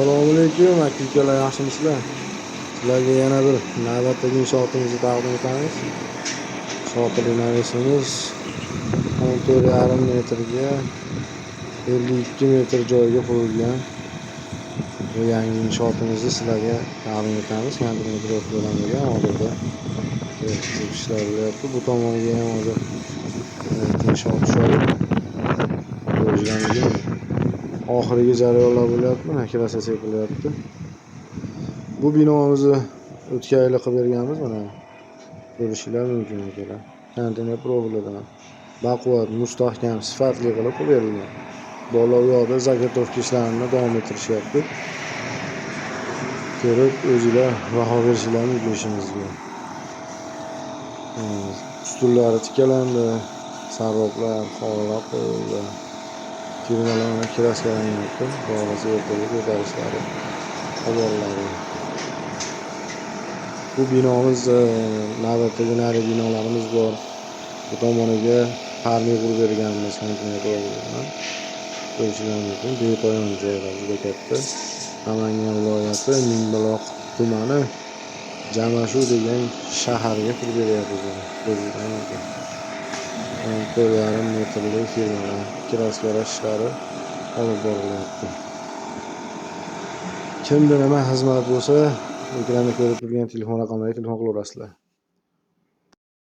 Assalomu alaykum aka-ukalar, yaxshimisizlar? Sizlarga yana bir navbatdagi inshootimizni taqdim etamiz. Shokir binoyimiz 14,5 metrga 52 metr joyga qurilgan bu yangi inshootimizni sizlarga taqdim etamiz. Konditor bilan bo'lgan hozirda ishlar bo'lyapti. Bu tomoniga ham hozir inshoot tushadi. Ko'rishganingizmi? Oxirgi jarayonlar bo'lyapti. Mana kirasa sepilyapti. Bu binomizni o'tgan yil qilib berganmiz, mana ko'rishinglar mumkin akalar. Konteyner profilidan baquvvat, mustahkam, sifatli qilib berilgan. Bola u yoqda zagotovka ishlarini davom ettirishyapti. Ko'rib o'zinglar baho berishinglar mumkin ishimizga. Ustullari tikalandi, saroblar, xolalar qo'yildi. Firmalarning kiraskalanyapti. Borasi ertaga ko'tarishlari xabarlari. Bu binomiz navbatdagi narigi binolarimiz bor. Bu tomoniga parni qurib berganmiz konteyner bilan. Ko'rishinglar mumkin. Bepoyon joylar juda katta. Namangan viloyati Mingbuloq tumani Jamashuv degan shaharga qurib beryapmiz. Ko'rishinglar mumkin. 4,5 metrlik firmalar kiraskalash ishlari olib borilyapti. Kimda nima xizmat bo'lsa, ekranda ko'rib turgan telefon raqamlariga telefon qilaverasizlar.